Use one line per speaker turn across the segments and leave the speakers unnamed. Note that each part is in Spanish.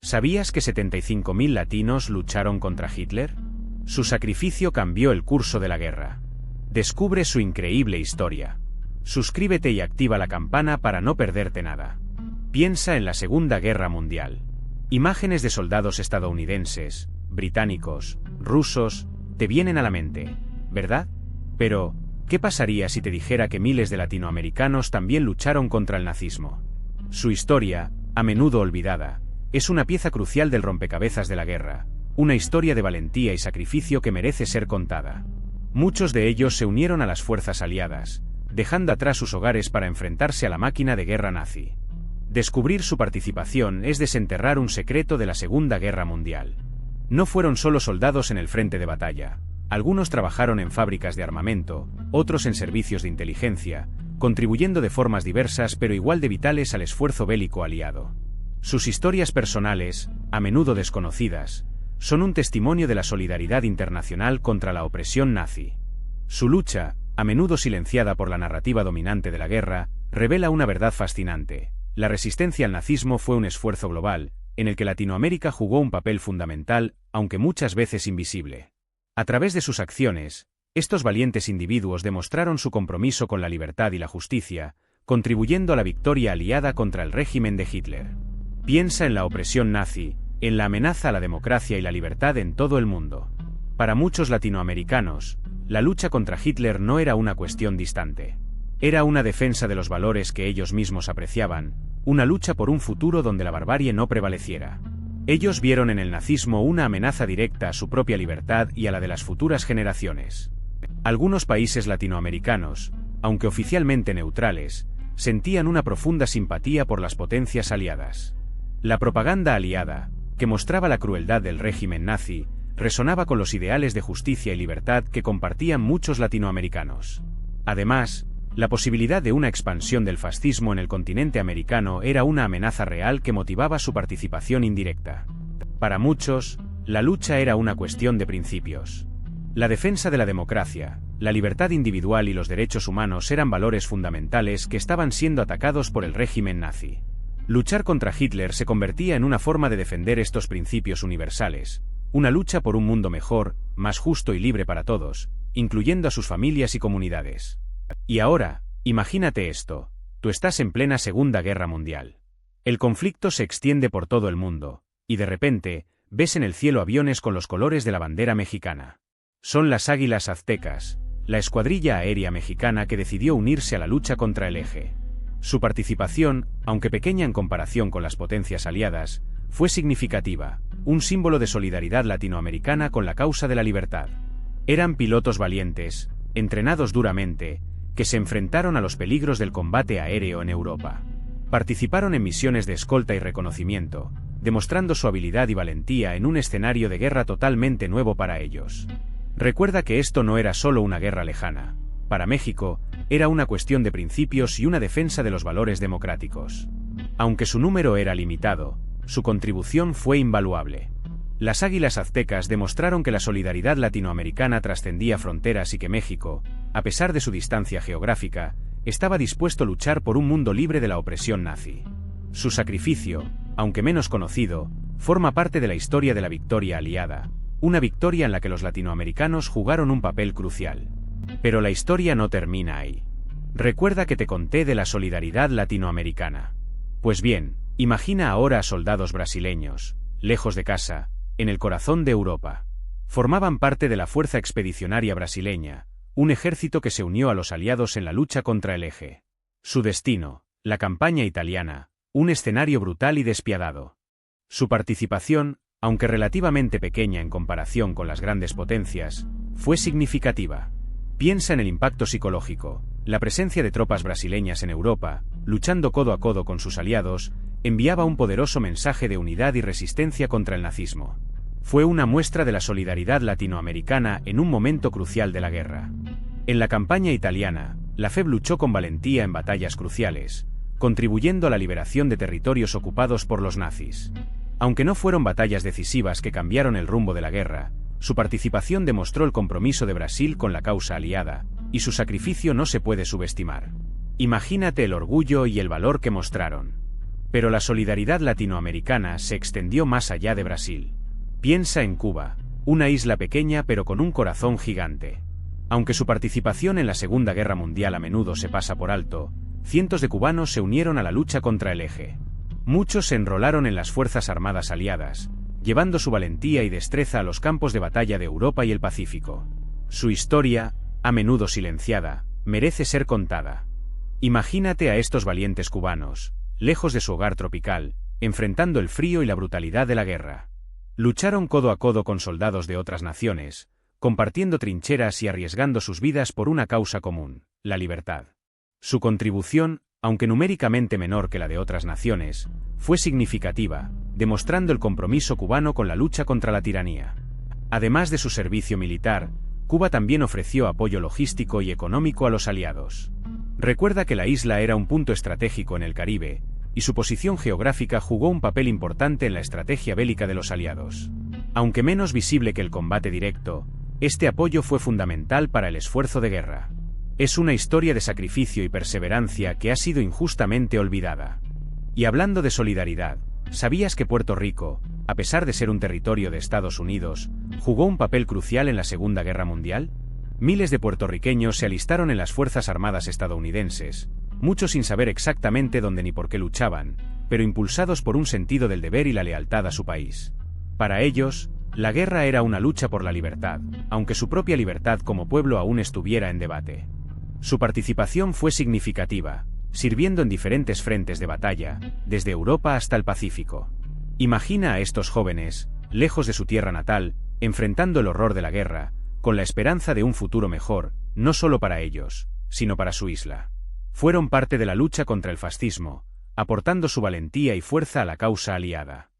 ¿Sabías que 75.000 latinos lucharon contra Hitler? Su sacrificio cambió el curso de la guerra. Descubre su increíble historia. Suscríbete y activa la campana para no perderte nada. Piensa en la Segunda Guerra Mundial. Imágenes de soldados estadounidenses, británicos, rusos, te vienen a la mente, ¿verdad? Pero, ¿qué pasaría si te dijera que miles de latinoamericanos también lucharon contra el nazismo? Su historia, a menudo olvidada, es una pieza crucial del rompecabezas de la guerra, una historia de valentía y sacrificio que merece ser contada. Muchos de ellos se unieron a las fuerzas aliadas, dejando atrás sus hogares para enfrentarse a la máquina de guerra nazi. Descubrir su participación es desenterrar un secreto de la Segunda Guerra Mundial. No fueron solo soldados en el frente de batalla. Algunos trabajaron en fábricas de armamento, otros en servicios de inteligencia, contribuyendo de formas diversas pero igual de vitales al esfuerzo bélico aliado. Sus historias personales, a menudo desconocidas, son un testimonio de la solidaridad internacional contra la opresión nazi. Su lucha, a menudo silenciada por la narrativa dominante de la guerra, revela una verdad fascinante. La resistencia al nazismo fue un esfuerzo global, en el que Latinoamérica jugó un papel fundamental, aunque muchas veces invisible. A través de sus acciones, estos valientes individuos demostraron su compromiso con la libertad y la justicia, contribuyendo a la victoria aliada contra el régimen de Hitler. Piensa en la opresión nazi, en la amenaza a la democracia y la libertad en todo el mundo. Para muchos latinoamericanos, la lucha contra Hitler no era una cuestión distante. Era una defensa de los valores que ellos mismos apreciaban, una lucha por un futuro donde la barbarie no prevaleciera. Ellos vieron en el nazismo una amenaza directa a su propia libertad y a la de las futuras generaciones. Algunos países latinoamericanos, aunque oficialmente neutrales, sentían una profunda simpatía por las potencias aliadas. La propaganda aliada, que mostraba la crueldad del régimen nazi, resonaba con los ideales de justicia y libertad que compartían muchos latinoamericanos. Además, la posibilidad de una expansión del fascismo en el continente americano era una amenaza real que motivaba su participación indirecta. Para muchos, la lucha era una cuestión de principios. La defensa de la democracia, la libertad individual y los derechos humanos eran valores fundamentales que estaban siendo atacados por el régimen nazi. Luchar contra Hitler se convertía en una forma de defender estos principios universales, una lucha por un mundo mejor, más justo y libre para todos, incluyendo a sus familias y comunidades. Y ahora, imagínate esto, tú estás en plena Segunda Guerra Mundial. El conflicto se extiende por todo el mundo, y de repente, ves en el cielo aviones con los colores de la bandera mexicana. Son las Águilas Aztecas, la escuadrilla aérea mexicana que decidió unirse a la lucha contra el Eje. Su participación, aunque pequeña en comparación con las potencias aliadas, fue significativa, un símbolo de solidaridad latinoamericana con la causa de la libertad. Eran pilotos valientes, entrenados duramente, que se enfrentaron a los peligros del combate aéreo en Europa. Participaron en misiones de escolta y reconocimiento, demostrando su habilidad y valentía en un escenario de guerra totalmente nuevo para ellos. Recuerda que esto no era solo una guerra lejana. Para México, era una cuestión de principios y una defensa de los valores democráticos. Aunque su número era limitado, su contribución fue invaluable. Las Águilas Aztecas demostraron que la solidaridad latinoamericana trascendía fronteras y que México, a pesar de su distancia geográfica, estaba dispuesto a luchar por un mundo libre de la opresión nazi. Su sacrificio, aunque menos conocido, forma parte de la historia de la victoria aliada, una victoria en la que los latinoamericanos jugaron un papel crucial. Pero la historia no termina ahí. Recuerda que te conté de la solidaridad latinoamericana. Pues bien, imagina ahora a soldados brasileños, lejos de casa, en el corazón de Europa. Formaban parte de la Fuerza Expedicionaria Brasileña, un ejército que se unió a los aliados en la lucha contra el Eje. Su destino, la campaña italiana, un escenario brutal y despiadado. Su participación, aunque relativamente pequeña en comparación con las grandes potencias, fue significativa. Piensa en el impacto psicológico. La presencia de tropas brasileñas en Europa, luchando codo a codo con sus aliados, enviaba un poderoso mensaje de unidad y resistencia contra el nazismo. Fue una muestra de la solidaridad latinoamericana en un momento crucial de la guerra. En la campaña italiana, la FEB luchó con valentía en batallas cruciales, contribuyendo a la liberación de territorios ocupados por los nazis. Aunque no fueron batallas decisivas que cambiaron el rumbo de la guerra, su participación demostró el compromiso de Brasil con la causa aliada, y su sacrificio no se puede subestimar. Imagínate el orgullo y el valor que mostraron. Pero la solidaridad latinoamericana se extendió más allá de Brasil. Piensa en Cuba, una isla pequeña pero con un corazón gigante. Aunque su participación en la Segunda Guerra Mundial a menudo se pasa por alto, cientos de cubanos se unieron a la lucha contra el Eje. Muchos se enrolaron en las Fuerzas Armadas aliadas, llevando su valentía y destreza a los campos de batalla de Europa y el Pacífico. Su historia, a menudo silenciada, merece ser contada. Imagínate a estos valientes cubanos, lejos de su hogar tropical, enfrentando el frío y la brutalidad de la guerra. Lucharon codo a codo con soldados de otras naciones, compartiendo trincheras y arriesgando sus vidas por una causa común, la libertad. Su contribución, aunque numéricamente menor que la de otras naciones, fue significativa, demostrando el compromiso cubano con la lucha contra la tiranía. Además de su servicio militar, Cuba también ofreció apoyo logístico y económico a los aliados. Recuerda que la isla era un punto estratégico en el Caribe, y su posición geográfica jugó un papel importante en la estrategia bélica de los aliados. Aunque menos visible que el combate directo, este apoyo fue fundamental para el esfuerzo de guerra. Es una historia de sacrificio y perseverancia que ha sido injustamente olvidada. Y hablando de solidaridad, ¿sabías que Puerto Rico, a pesar de ser un territorio de Estados Unidos, jugó un papel crucial en la Segunda Guerra Mundial? Miles de puertorriqueños se alistaron en las Fuerzas Armadas estadounidenses, muchos sin saber exactamente dónde ni por qué luchaban, pero impulsados por un sentido del deber y la lealtad a su país. Para ellos, la guerra era una lucha por la libertad, aunque su propia libertad como pueblo aún estuviera en debate. Su participación fue significativa, sirviendo en diferentes frentes de batalla, desde Europa hasta el Pacífico. Imagina a estos jóvenes, lejos de su tierra natal, enfrentando el horror de la guerra, con la esperanza de un futuro mejor, no solo para ellos, sino para su isla. Fueron parte de la lucha contra el fascismo, aportando su valentía y fuerza a la causa aliada.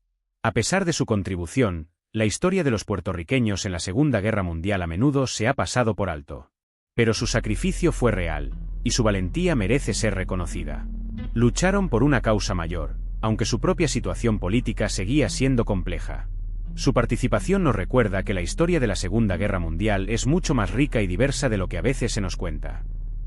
A pesar de su contribución, la historia de los puertorriqueños en la Segunda Guerra Mundial a menudo se ha pasado por alto. Pero su sacrificio fue real, y su valentía merece ser reconocida. Lucharon por una causa mayor, aunque su propia situación política seguía siendo compleja. Su participación nos recuerda que la historia de la Segunda Guerra Mundial es mucho más rica y diversa de lo que a veces se nos cuenta.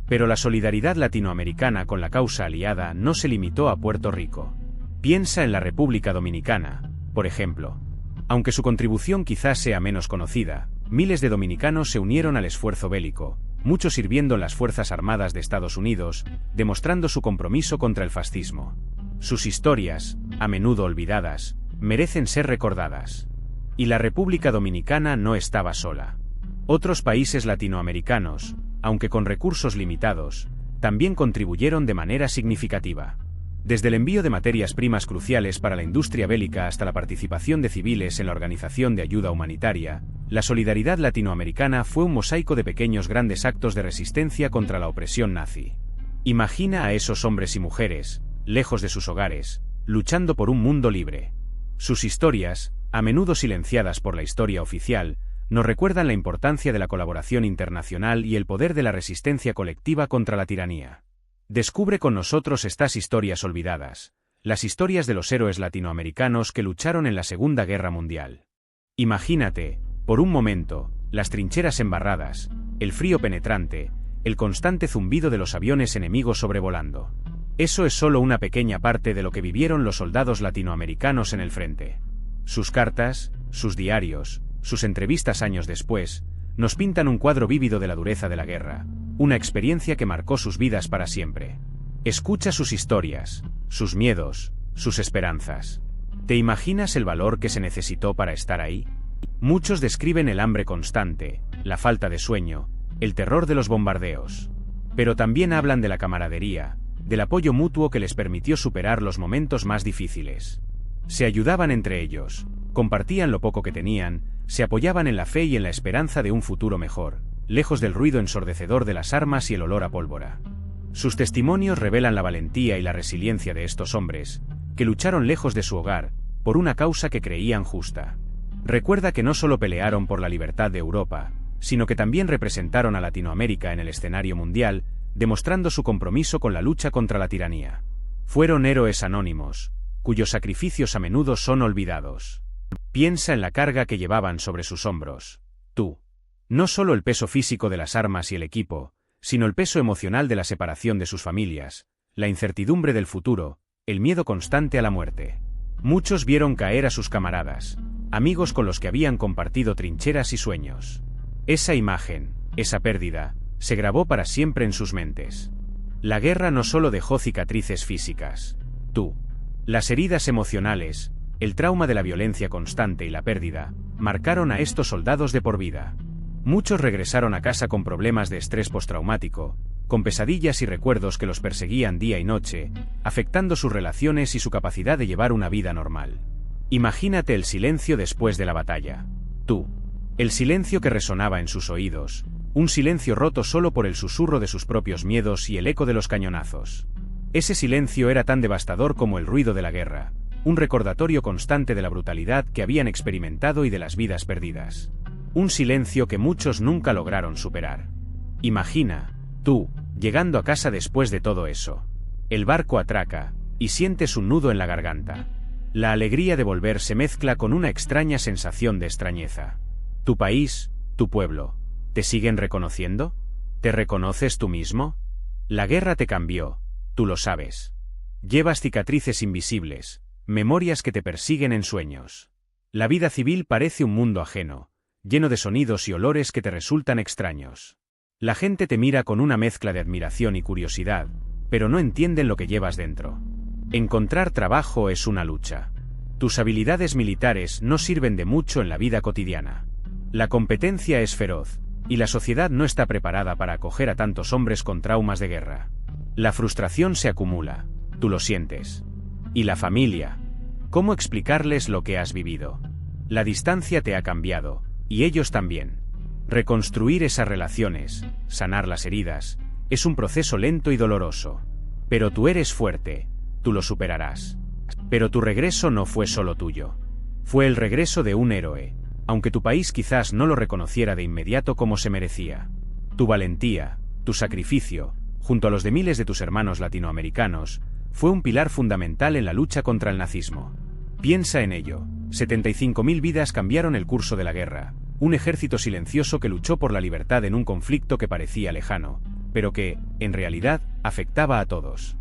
Pero la solidaridad latinoamericana con la causa aliada no se limitó a Puerto Rico. Piensa en la República Dominicana, por ejemplo. Aunque su contribución quizás sea menos conocida, miles de dominicanos se unieron al esfuerzo bélico, muchos sirviendo en las Fuerzas Armadas de Estados Unidos, demostrando su compromiso contra el fascismo. Sus historias, a menudo olvidadas, merecen ser recordadas. Y la República Dominicana no estaba sola. Otros países latinoamericanos, aunque con recursos limitados, también contribuyeron de manera significativa. Desde el envío de materias primas cruciales para la industria bélica hasta la participación de civiles en la organización de ayuda humanitaria, la solidaridad latinoamericana fue un mosaico de pequeños grandes actos de resistencia contra la opresión nazi. Imagina a esos hombres y mujeres, lejos de sus hogares, luchando por un mundo libre. Sus historias, a menudo silenciadas por la historia oficial, nos recuerdan la importancia de la colaboración internacional y el poder de la resistencia colectiva contra la tiranía. Descubre con nosotros estas historias olvidadas, las historias de los héroes latinoamericanos que lucharon en la Segunda Guerra Mundial. Imagínate, por un momento, las trincheras embarradas, el frío penetrante, el constante zumbido de los aviones enemigos sobrevolando. Eso es solo una pequeña parte de lo que vivieron los soldados latinoamericanos en el frente. Sus cartas, sus diarios, sus entrevistas años después, nos pintan un cuadro vívido de la dureza de la guerra, una experiencia que marcó sus vidas para siempre. Escucha sus historias, sus miedos, sus esperanzas. ¿Te imaginas el valor que se necesitó para estar ahí? Muchos describen el hambre constante, la falta de sueño, el terror de los bombardeos. Pero también hablan de la camaradería, del apoyo mutuo que les permitió superar los momentos más difíciles. Se ayudaban entre ellos, compartían lo poco que tenían, se apoyaban en la fe y en la esperanza de un futuro mejor, lejos del ruido ensordecedor de las armas y el olor a pólvora. Sus testimonios revelan la valentía y la resiliencia de estos hombres, que lucharon lejos de su hogar, por una causa que creían justa. Recuerda que no solo pelearon por la libertad de Europa, sino que también representaron a Latinoamérica en el escenario mundial, demostrando su compromiso con la lucha contra la tiranía. Fueron héroes anónimos, cuyos sacrificios a menudo son olvidados. Piensa en la carga que llevaban sobre sus hombros. Tú. No solo el peso físico de las armas y el equipo, sino el peso emocional de la separación de sus familias, la incertidumbre del futuro, el miedo constante a la muerte. Muchos vieron caer a sus camaradas, amigos con los que habían compartido trincheras y sueños. Esa imagen, esa pérdida, se grabó para siempre en sus mentes. La guerra no solo dejó cicatrices físicas. Las heridas emocionales, el trauma de la violencia constante y la pérdida, marcaron a estos soldados de por vida. Muchos regresaron a casa con problemas de estrés postraumático, con pesadillas y recuerdos que los perseguían día y noche, afectando sus relaciones y su capacidad de llevar una vida normal. Imagínate el silencio después de la batalla. El silencio que resonaba en sus oídos, un silencio roto solo por el susurro de sus propios miedos y el eco de los cañonazos. Ese silencio era tan devastador como el ruido de la guerra, un recordatorio constante de la brutalidad que habían experimentado y de las vidas perdidas. Un silencio que muchos nunca lograron superar. Imagina, llegando a casa después de todo eso. El barco atraca, y sientes un nudo en la garganta. La alegría de volver se mezcla con una extraña sensación de extrañeza. Tu país, tu pueblo, ¿te siguen reconociendo? ¿Te reconoces tú mismo? La guerra te cambió, tú lo sabes. Llevas cicatrices invisibles, memorias que te persiguen en sueños. La vida civil parece un mundo ajeno, lleno de sonidos y olores que te resultan extraños. La gente te mira con una mezcla de admiración y curiosidad, pero no entienden lo que llevas dentro. Encontrar trabajo es una lucha. Tus habilidades militares no sirven de mucho en la vida cotidiana. La competencia es feroz, y la sociedad no está preparada para acoger a tantos hombres con traumas de guerra. La frustración se acumula, tú lo sientes. Y la familia. ¿Cómo explicarles lo que has vivido? La distancia te ha cambiado, y ellos también. Reconstruir esas relaciones, sanar las heridas, es un proceso lento y doloroso. Pero tú eres fuerte, tú lo superarás. Pero tu regreso no fue solo tuyo. Fue el regreso de un héroe, aunque tu país quizás no lo reconociera de inmediato como se merecía. Tu valentía, tu sacrificio, junto a los de miles de tus hermanos latinoamericanos, fue un pilar fundamental en la lucha contra el nazismo. Piensa en ello, 75.000 vidas cambiaron el curso de la guerra, un ejército silencioso que luchó por la libertad en un conflicto que parecía lejano, pero que, en realidad, afectaba a todos.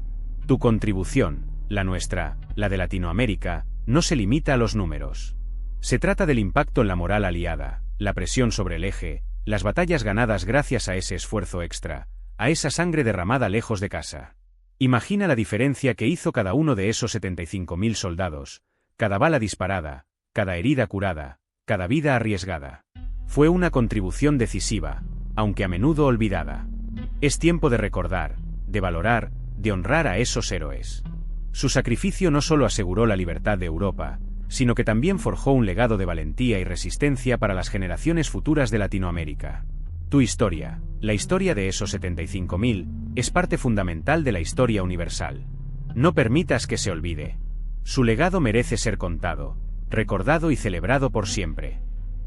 Tu contribución, la nuestra, la de Latinoamérica, no se limita a los números. Se trata del impacto en la moral aliada, la presión sobre el eje, las batallas ganadas gracias a ese esfuerzo extra, a esa sangre derramada lejos de casa. Imagina la diferencia que hizo cada uno de esos 75.000 soldados, cada bala disparada, cada herida curada, cada vida arriesgada. Fue una contribución decisiva, aunque a menudo olvidada. Es tiempo de recordar, de valorar, de honrar a esos héroes. Su sacrificio no solo aseguró la libertad de Europa, sino que también forjó un legado de valentía y resistencia para las generaciones futuras de Latinoamérica. Tu historia, la historia de esos 75.000, es parte fundamental de la historia universal. No permitas que se olvide. Su legado merece ser contado, recordado y celebrado por siempre.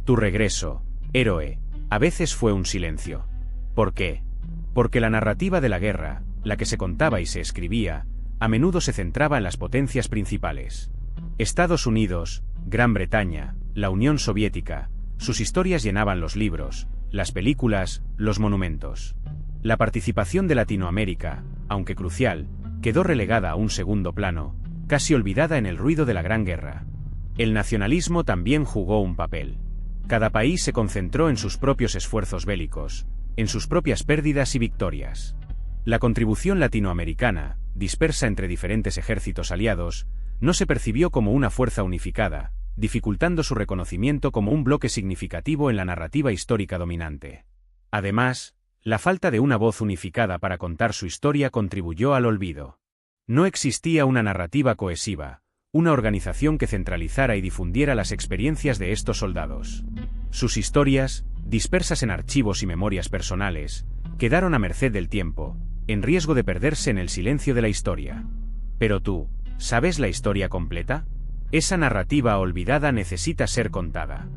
Tu regreso, héroe, a veces fue un silencio. ¿Por qué? Porque la narrativa de la guerra, la que se contaba y se escribía, a menudo se centraba en las potencias principales. Estados Unidos, Gran Bretaña, la Unión Soviética, sus historias llenaban los libros, las películas, los monumentos. La participación de Latinoamérica, aunque crucial, quedó relegada a un segundo plano, casi olvidada en el ruido de la Gran Guerra. El nacionalismo también jugó un papel. Cada país se concentró en sus propios esfuerzos bélicos, en sus propias pérdidas y victorias. La contribución latinoamericana, dispersa entre diferentes ejércitos aliados, no se percibió como una fuerza unificada, dificultando su reconocimiento como un bloque significativo en la narrativa histórica dominante. Además, la falta de una voz unificada para contar su historia contribuyó al olvido. No existía una narrativa cohesiva, una organización que centralizara y difundiera las experiencias de estos soldados. Sus historias, dispersas en archivos y memorias personales, quedaron a merced del tiempo, en riesgo de perderse en el silencio de la historia. Pero tú, ¿sabes la historia completa? Esa narrativa olvidada necesita ser contada.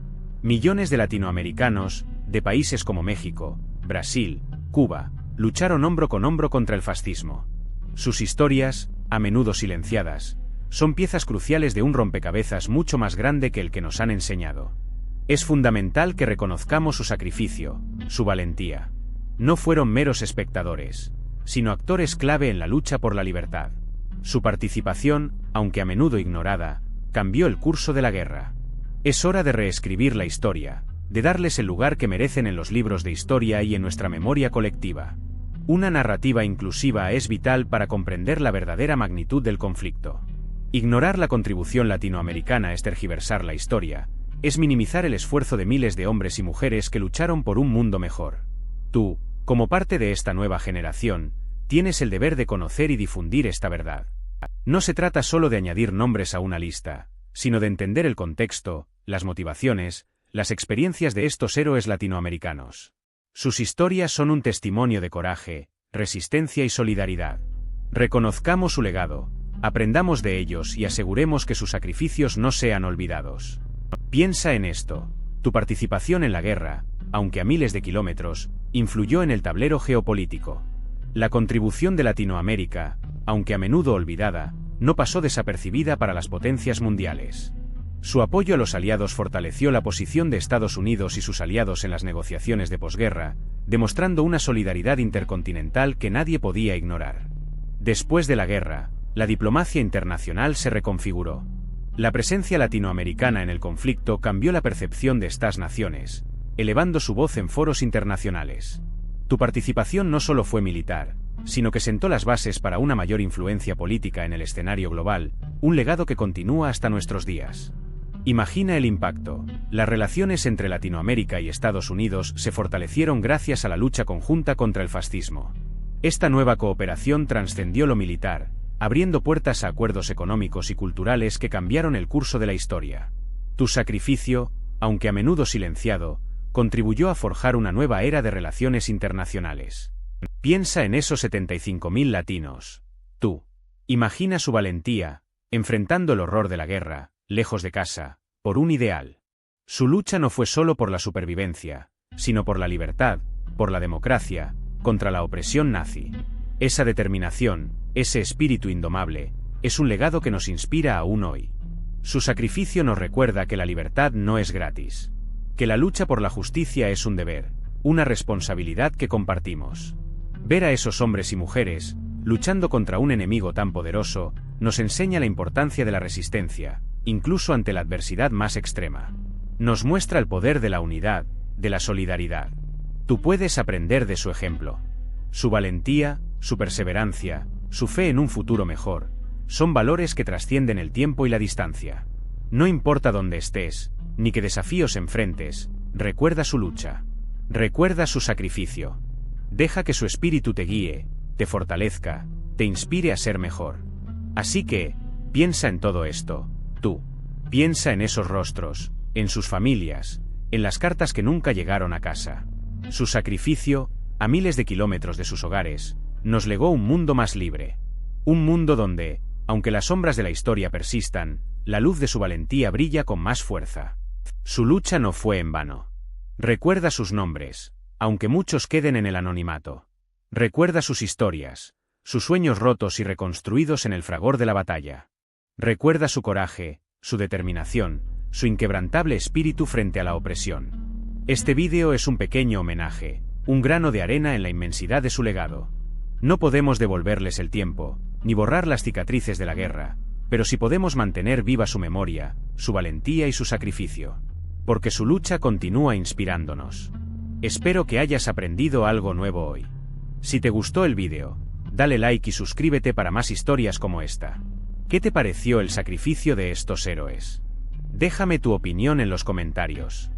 Millones de latinoamericanos, de países como México, Brasil, Cuba, lucharon hombro con hombro contra el fascismo. Sus historias, a menudo silenciadas, son piezas cruciales de un rompecabezas mucho más grande que el que nos han enseñado. Es fundamental que reconozcamos su sacrificio, su valentía. No fueron meros espectadores, sino actores clave en la lucha por la libertad. Su participación, aunque a menudo ignorada, cambió el curso de la guerra. Es hora de reescribir la historia, de darles el lugar que merecen en los libros de historia y en nuestra memoria colectiva. Una narrativa inclusiva es vital para comprender la verdadera magnitud del conflicto. Ignorar la contribución latinoamericana es tergiversar la historia, es minimizar el esfuerzo de miles de hombres y mujeres que lucharon por un mundo mejor. Tú, como parte de esta nueva generación, tienes el deber de conocer y difundir esta verdad. No se trata solo de añadir nombres a una lista, sino de entender el contexto, las motivaciones, las experiencias de estos héroes latinoamericanos. Sus historias son un testimonio de coraje, resistencia y solidaridad. Reconozcamos su legado, aprendamos de ellos y aseguremos que sus sacrificios no sean olvidados. Piensa en esto. Tu participación en la guerra, aunque a miles de kilómetros, influyó en el tablero geopolítico. La contribución de Latinoamérica, aunque a menudo olvidada, no pasó desapercibida para las potencias mundiales. Su apoyo a los aliados fortaleció la posición de Estados Unidos y sus aliados en las negociaciones de posguerra, demostrando una solidaridad intercontinental que nadie podía ignorar. Después de la guerra, la diplomacia internacional se reconfiguró. La presencia latinoamericana en el conflicto cambió la percepción de estas naciones, elevando su voz en foros internacionales. Tu participación no solo fue militar, sino que sentó las bases para una mayor influencia política en el escenario global, un legado que continúa hasta nuestros días. Imagina el impacto. Las relaciones entre Latinoamérica y Estados Unidos se fortalecieron gracias a la lucha conjunta contra el fascismo. Esta nueva cooperación trascendió lo militar, abriendo puertas a acuerdos económicos y culturales que cambiaron el curso de la historia. Tu sacrificio, aunque a menudo silenciado, contribuyó a forjar una nueva era de relaciones internacionales. Piensa en esos 75.000 latinos. Tú. Imagina su valentía, enfrentando el horror de la guerra, lejos de casa, por un ideal. Su lucha no fue solo por la supervivencia, sino por la libertad, por la democracia, contra la opresión nazi. Esa determinación, ese espíritu indomable, es un legado que nos inspira aún hoy. Su sacrificio nos recuerda que la libertad no es gratis, que la lucha por la justicia es un deber, una responsabilidad que compartimos. Ver a esos hombres y mujeres, luchando contra un enemigo tan poderoso, nos enseña la importancia de la resistencia, incluso ante la adversidad más extrema. Nos muestra el poder de la unidad, de la solidaridad. Tú puedes aprender de su ejemplo. Su valentía, su perseverancia, su fe en un futuro mejor, son valores que trascienden el tiempo y la distancia. No importa dónde estés, ni qué desafíos enfrentes, recuerda su lucha. Recuerda su sacrificio. Deja que su espíritu te guíe, te fortalezca, te inspire a ser mejor. Así que, piensa en todo esto. Tú. Piensa en esos rostros, en sus familias, en las cartas que nunca llegaron a casa. Su sacrificio, a miles de kilómetros de sus hogares, nos legó un mundo más libre. Un mundo donde, aunque las sombras de la historia persistan, la luz de su valentía brilla con más fuerza. Su lucha no fue en vano. Recuerda sus nombres, aunque muchos queden en el anonimato. Recuerda sus historias, sus sueños rotos y reconstruidos en el fragor de la batalla. Recuerda su coraje, su determinación, su inquebrantable espíritu frente a la opresión. Este vídeo es un pequeño homenaje, un grano de arena en la inmensidad de su legado. No podemos devolverles el tiempo, ni borrar las cicatrices de la guerra, pero sí podemos mantener viva su memoria, su valentía y su sacrificio. Porque su lucha continúa inspirándonos. Espero que hayas aprendido algo nuevo hoy. Si te gustó el vídeo, dale like y suscríbete para más historias como esta. ¿Qué te pareció el sacrificio de estos héroes? Déjame tu opinión en los comentarios.